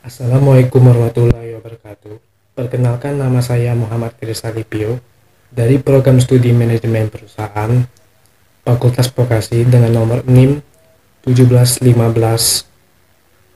Assalamualaikum warahmatullahi wabarakatuh. Perkenalkan, nama saya Muhammad Krisalipio dari Program Studi Manajemen Perusahaan Fakultas Vokasi dengan nomor NIM 1715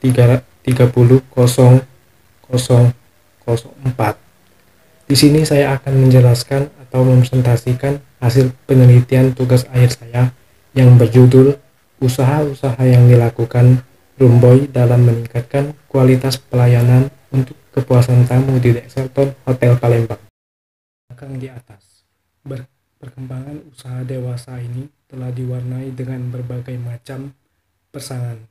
300004. Di sini saya akan menjelaskan atau mempresentasikan hasil penelitian tugas akhir saya yang berjudul usaha-usaha yang dilakukan Rumboy dalam meningkatkan kualitas pelayanan untuk kepuasan tamu di Dexelton Hotel Palembang. Belakang di atas, perkembangan usaha dewasa ini telah diwarnai dengan berbagai macam persaingan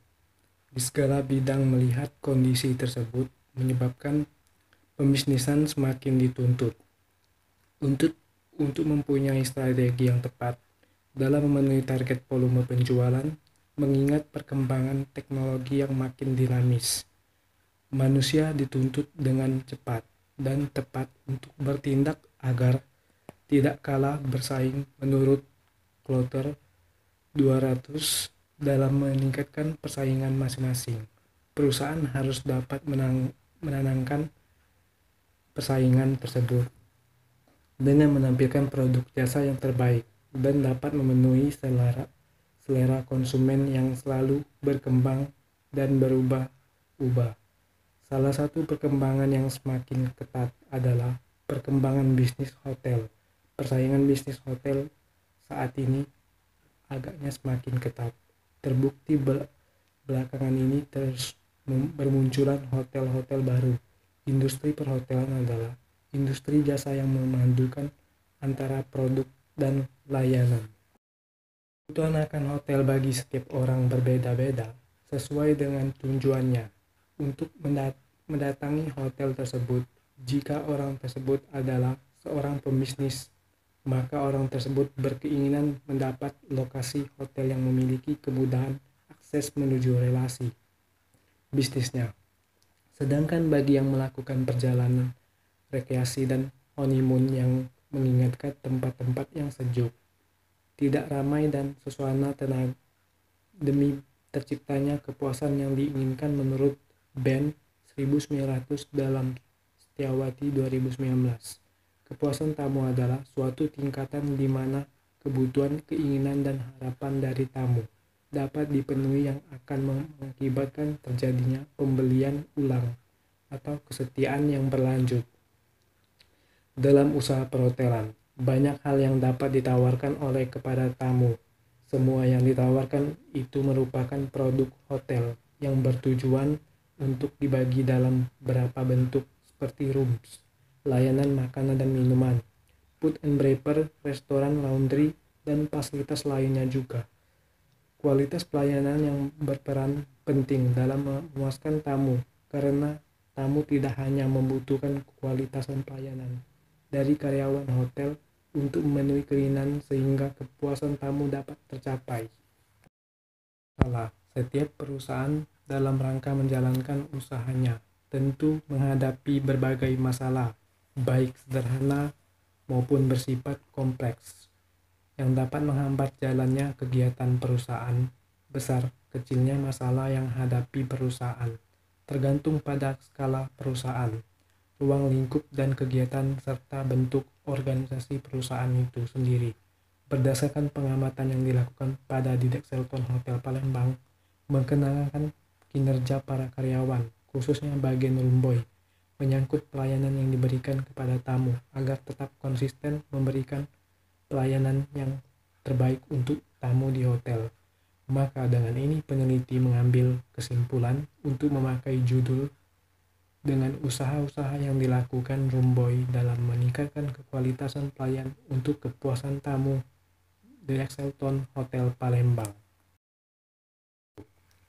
di segala bidang. Melihat kondisi tersebut menyebabkan pembisnisan semakin dituntut untuk mempunyai strategi yang tepat dalam memenuhi target volume penjualan. Mengingat perkembangan teknologi yang makin dinamis, manusia dituntut dengan cepat dan tepat untuk bertindak agar tidak kalah bersaing. Menurut Kloter 200, dalam meningkatkan persaingan masing-masing, perusahaan harus dapat menangkan persaingan tersebut dengan menampilkan produk jasa yang terbaik dan dapat memenuhi selera konsumen yang selalu berkembang dan berubah-ubah. Salah satu perkembangan yang semakin ketat adalah perkembangan bisnis hotel. Persaingan bisnis hotel saat ini agaknya semakin ketat. Terbukti belakangan ini terus bermunculan hotel-hotel baru. Industri perhotelan adalah industri jasa yang memadukan antara produk dan layanan. Kebutuhan akan hotel bagi setiap orang berbeda-beda sesuai dengan tujuannya untuk mendatangi hotel tersebut. Jika orang tersebut adalah seorang pembisnis, maka orang tersebut berkeinginan mendapat lokasi hotel yang memiliki kemudahan akses menuju relasi bisnisnya. Sedangkan bagi yang melakukan perjalanan rekreasi dan honeymoon yang mengingatkan tempat-tempat yang sejuk, tidak ramai dan suasana tenang demi terciptanya kepuasan yang diinginkan. Menurut band 1900 dalam Setiawati 2019, kepuasan tamu adalah suatu tingkatan di mana kebutuhan, keinginan, dan harapan dari tamu dapat dipenuhi yang akan mengakibatkan terjadinya pembelian ulang atau kesetiaan yang berlanjut. Dalam usaha perhotelan, banyak hal yang dapat ditawarkan oleh kepada tamu. Semua yang ditawarkan itu merupakan produk hotel yang bertujuan untuk dibagi dalam beberapa bentuk seperti rooms, layanan makanan dan minuman, food and beverage, restoran, laundry, dan fasilitas lainnya juga. Kualitas pelayanan yang berperan penting dalam memuaskan tamu, karena tamu tidak hanya membutuhkan kualitasan pelayanan dari karyawan hotel untuk memenuhi keinginan sehingga kepuasan tamu dapat tercapai. Setiap perusahaan dalam rangka menjalankan usahanya tentu menghadapi berbagai masalah, baik sederhana maupun bersifat kompleks, yang dapat menghambat jalannya kegiatan perusahaan. Besar kecilnya masalah yang hadapi perusahaan tergantung pada skala perusahaan, ruang lingkup dan kegiatan serta bentuk organisasi perusahaan itu sendiri. Berdasarkan pengamatan yang dilakukan pada di Dexelton Hotel Palembang, mengenalkan kinerja para karyawan, khususnya bagian Rumboy, menyangkut pelayanan yang diberikan kepada tamu agar tetap konsisten memberikan pelayanan yang terbaik untuk tamu di hotel. Maka dengan ini peneliti mengambil kesimpulan untuk memakai judul dengan usaha-usaha yang dilakukan Rumboy dalam meningkatkan kekualitasan pelayan untuk kepuasan tamu di Dexelton Hotel Palembang.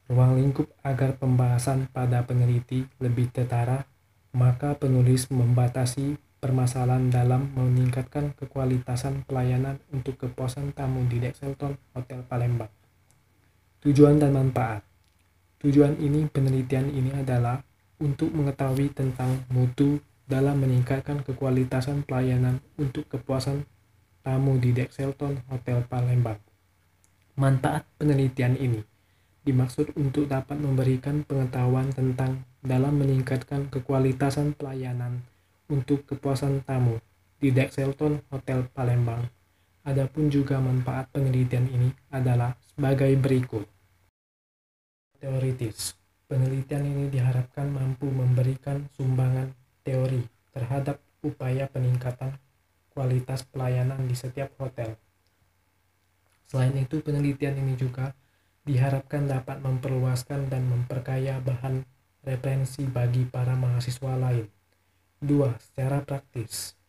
Ruang lingkup agar pembahasan pada peneliti lebih terarah, maka penulis membatasi permasalahan dalam meningkatkan kekualitasan pelayanan untuk kepuasan tamu di Dexelton Hotel Palembang. Tujuan dan manfaat. Tujuan penelitian ini adalah untuk mengetahui tentang mutu dalam meningkatkan kekualitasan pelayanan untuk kepuasan tamu di Dexelton Hotel Palembang. Manfaat penelitian ini dimaksud untuk dapat memberikan pengetahuan tentang dalam meningkatkan kekualitasan pelayanan untuk kepuasan tamu di Dexelton Hotel Palembang. Adapun juga manfaat penelitian ini adalah sebagai berikut. Teoritis. Penelitian ini diharapkan mampu memberikan sumbangan teori terhadap upaya peningkatan kualitas pelayanan di setiap hotel. Selain itu, penelitian ini juga diharapkan dapat memperluaskan dan memperkaya bahan referensi bagi para mahasiswa lain. 2. Secara praktis.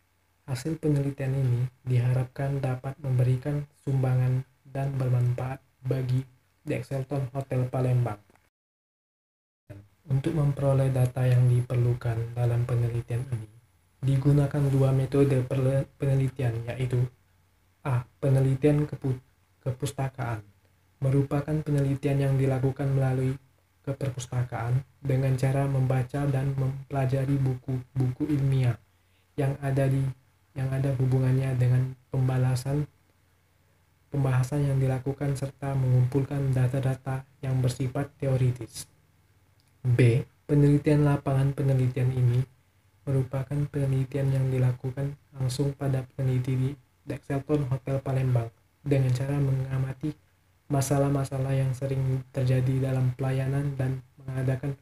Hasil penelitian ini diharapkan dapat memberikan sumbangan dan bermanfaat bagi Dexelton Hotel Palembang. Untuk memperoleh data yang diperlukan dalam penelitian ini, digunakan dua metode penelitian, yaitu A. Penelitian kepustakaan, merupakan penelitian yang dilakukan melalui keperpustakaan dengan cara membaca dan mempelajari buku-buku ilmiah yang ada hubungannya dengan pembahasan yang dilakukan serta mengumpulkan data-data yang bersifat teoritis. B. Penelitian lapangan. Penelitian ini merupakan penelitian yang dilakukan langsung pada peneliti di Dexelton Hotel Palembang dengan cara mengamati masalah-masalah yang sering terjadi dalam pelayanan dan mengadakan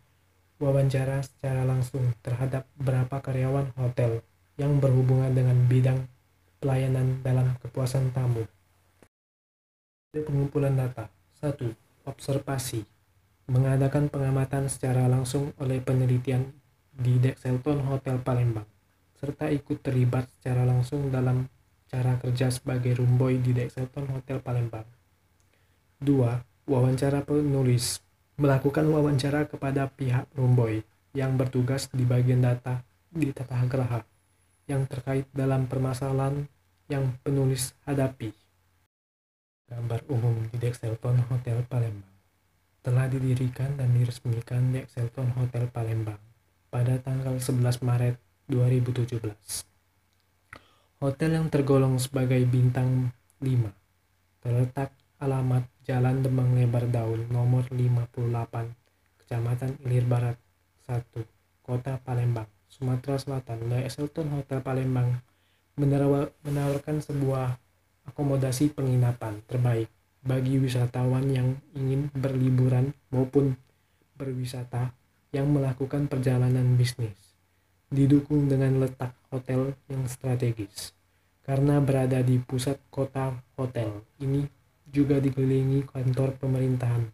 wawancara secara langsung terhadap beberapa karyawan hotel yang berhubungan dengan bidang pelayanan dalam kepuasan tamu. Pengumpulan data. 1. Observasi. Mengadakan pengamatan secara langsung oleh penelitian di Dexelton Hotel Palembang, serta ikut terlibat secara langsung dalam cara kerja sebagai room boy di Dexelton Hotel Palembang. 2. Wawancara penulis. Melakukan wawancara kepada pihak room boy yang bertugas di bagian data di tata geraha yang terkait dalam permasalahan yang penulis hadapi. Gambar umum di Dexelton Hotel Palembang. Telah didirikan dan diresmikan Dexelton Hotel Palembang pada tanggal 11 Maret 2017. Hotel yang tergolong sebagai bintang 5, terletak alamat Jalan Demang Lebar Daun nomor 58, Kecamatan Ilir Barat 1, Kota Palembang, Sumatera Selatan. Dexelton Hotel Palembang menawarkan sebuah akomodasi penginapan terbaik bagi wisatawan yang ingin berliburan maupun berwisata yang melakukan perjalanan bisnis. Didukung dengan letak hotel yang strategis. Karena berada di pusat kota, hotel ini juga dikelilingi kantor pemerintahan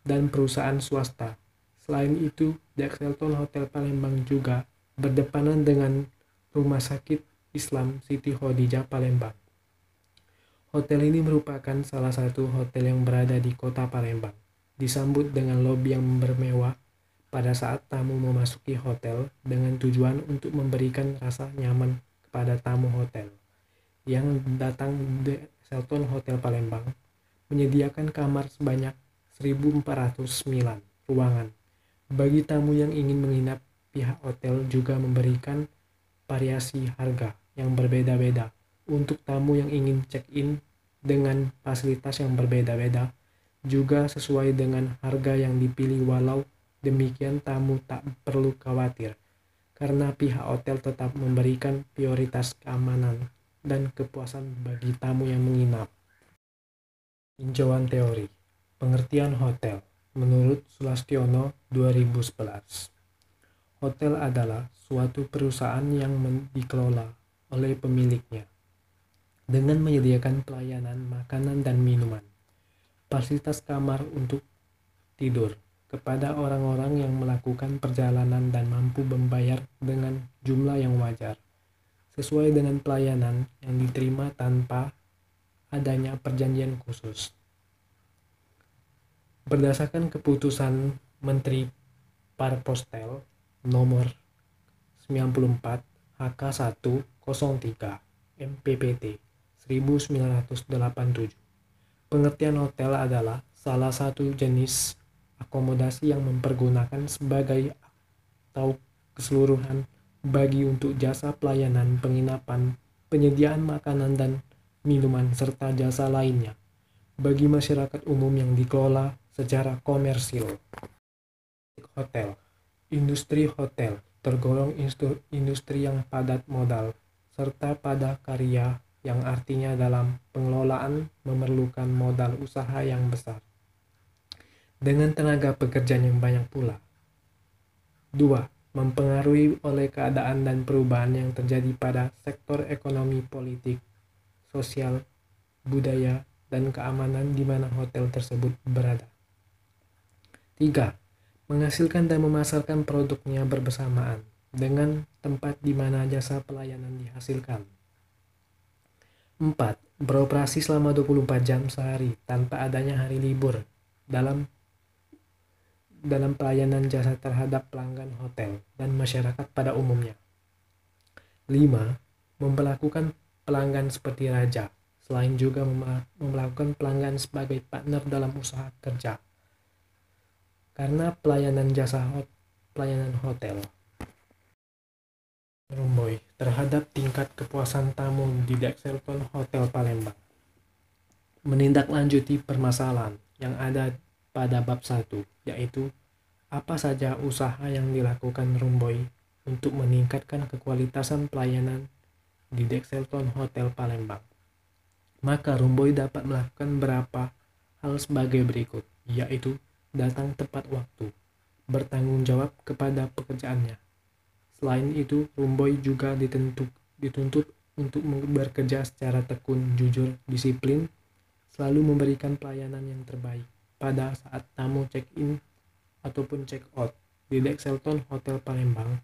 dan perusahaan swasta. Selain itu, Dexelton Hotel Palembang juga berdepanan dengan Rumah Sakit Islam Siti Khadijah Palembang. Hotel ini merupakan salah satu hotel yang berada di kota Palembang. Disambut dengan lobi yang bermewah pada saat tamu memasuki hotel dengan tujuan untuk memberikan rasa nyaman kepada tamu hotel yang datang di Dexelton Hotel Palembang. Menyediakan kamar sebanyak 1.409 ruangan. Bagi tamu yang ingin menginap, pihak hotel juga memberikan variasi harga yang berbeda-beda untuk tamu yang ingin check-in dengan fasilitas yang berbeda-beda, juga sesuai dengan harga yang dipilih. Walau demikian, tamu tak perlu khawatir, karena pihak hotel tetap memberikan prioritas keamanan dan kepuasan bagi tamu yang menginap. Tinjauan teori. Pengertian hotel. Menurut Sulastiono 2011, hotel adalah suatu perusahaan yang dikelola oleh pemiliknya dengan menyediakan pelayanan makanan dan minuman, fasilitas kamar untuk tidur kepada orang-orang yang melakukan perjalanan dan mampu membayar dengan jumlah yang wajar, sesuai dengan pelayanan yang diterima tanpa adanya perjanjian khusus. Berdasarkan keputusan Menteri Parpostel nomor 94 HK103 MPPT 1987. Pengertian hotel adalah salah satu jenis akomodasi yang mempergunakan sebagai atau keseluruhan bagi untuk jasa pelayanan penginapan, penyediaan makanan dan minuman, serta jasa lainnya bagi masyarakat umum yang dikelola secara komersil. Hotel. Industri hotel tergolong industri yang padat modal, serta pada karya yang artinya dalam pengelolaan memerlukan modal usaha yang besar, dengan tenaga pekerjaan yang banyak pula. 2. Mempengaruhi oleh keadaan dan perubahan yang terjadi pada sektor ekonomi, politik, sosial, budaya, dan keamanan di mana hotel tersebut berada. 3. Menghasilkan dan memasarkan produknya bersamaan dengan tempat di mana jasa pelayanan dihasilkan. 4. Beroperasi selama 24 jam sehari tanpa adanya hari libur dalam pelayanan jasa terhadap pelanggan hotel dan masyarakat pada umumnya. 5. Memperlakukan pelanggan seperti raja, selain juga memperlakukan pelanggan sebagai partner dalam usaha kerja. Karena pelayanan hotel Rumboy terhadap tingkat kepuasan tamu di Dexelton Hotel Palembang. Menindaklanjuti permasalahan yang ada pada bab 1, yaitu apa saja usaha yang dilakukan Rumboy untuk meningkatkan kekualitasan pelayanan di Dexelton Hotel Palembang. Maka Rumboy dapat melakukan beberapa hal sebagai berikut, yaitu datang tepat waktu, bertanggung jawab kepada pekerjaannya. Selain itu, Rumboy juga dituntut untuk bekerja secara tekun, jujur, disiplin, selalu memberikan pelayanan yang terbaik pada saat tamu check-in ataupun check-out di Dexelton Hotel Palembang,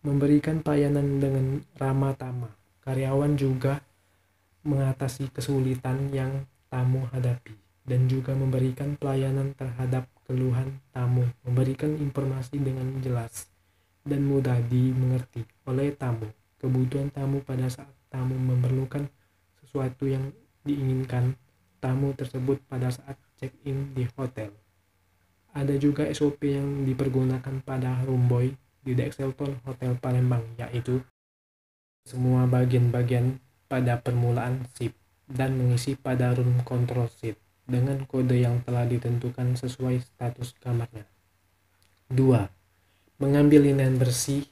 memberikan pelayanan dengan ramah tamah. Karyawan juga mengatasi kesulitan yang tamu hadapi dan juga memberikan pelayanan terhadap keluhan tamu, memberikan informasi dengan jelas dan mudah dimengerti oleh tamu, kebutuhan tamu pada saat tamu memerlukan sesuatu yang diinginkan tamu tersebut pada saat check-in di hotel. Ada juga SOP yang dipergunakan pada Rumboy di Dexelton Hotel Palembang, yaitu semua bagian-bagian pada permulaan shift dan mengisi pada room control sheet dengan kode yang telah ditentukan sesuai status kamarnya. 2. Mengambil linen bersih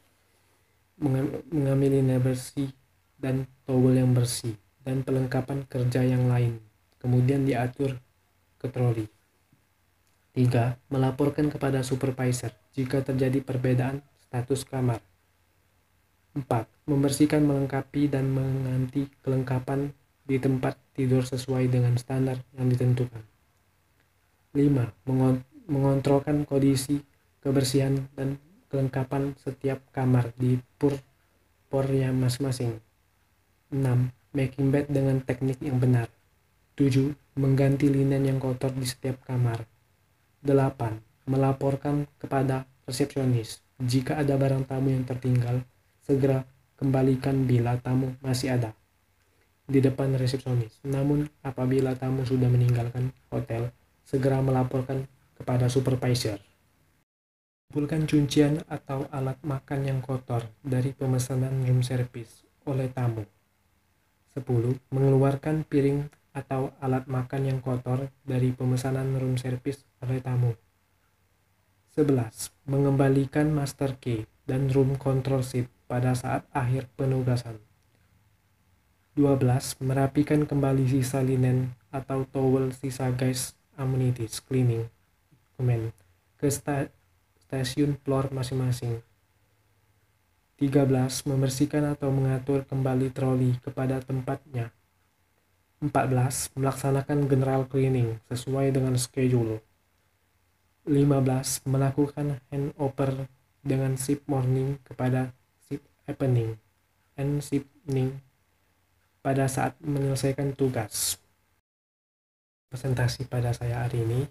dan towel yang bersih dan perlengkapan kerja yang lain, kemudian diatur ke troli. 3. Melaporkan kepada supervisor jika terjadi perbedaan status kamar. 4. Membersihkan, melengkapi, dan mengganti kelengkapan di tempat tidur sesuai dengan standar yang ditentukan. 5. Mengontrolkan kondisi kebersihan dan kelengkapan setiap kamar di pornya masing-masing. 6. Making bed dengan teknik yang benar. 7. Mengganti linen yang kotor di setiap kamar. 8. Melaporkan kepada resepsionis jika ada barang tamu yang tertinggal, segera kembalikan bila tamu masih ada di depan resepsionis. Namun apabila tamu sudah meninggalkan hotel, segera melaporkan kepada supervisor. Kumpulkan cucian atau alat makan yang kotor dari pemesanan room service oleh tamu. 10. Mengeluarkan piring atau alat makan yang kotor dari pemesanan room service oleh tamu. 11. Mengembalikan master key dan room control sheet pada saat akhir penugasan. 12. Merapikan kembali sisa linen atau towel sisa guest amenities cleaning equipment ke stasiun floor masing-masing. 13. Membersihkan atau mengatur kembali troli kepada tempatnya. 14. Melaksanakan general cleaning sesuai dengan schedule. 15. Melakukan handover dengan shift morning kepada shift evening and shift evening pada saat menyelesaikan tugas. Presentasi pada saya hari ini.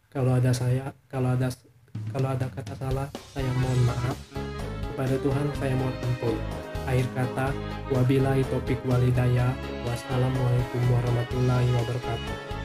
Kalau ada kata salah, saya mohon maaf. Kepada Tuhan saya mohon ampun. Akhir kata, wabillahi taufiq wal hidayah. Wassalamualaikum warahmatullahi wabarakatuh.